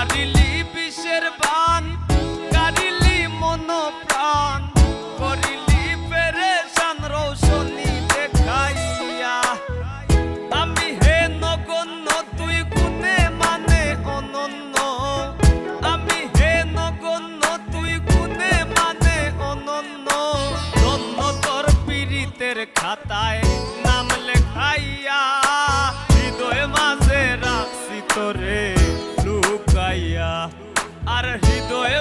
কারিলি বিষের বান, কারিলি মন প্রাণ, করিলি পেরেশান রৌশনি দেখাইয়া। আমি হে নগণ্য তুই গুণে মানে অনন্য, আমি হে নগণ্য তুই গুণে মানে অনন্য। ধন্য তোর পীড়িতের খাতায় নাম লেখাইয়া, হৃদয় মাঝে রাখছি তোরে লুকাইয়া, আর হৃদয়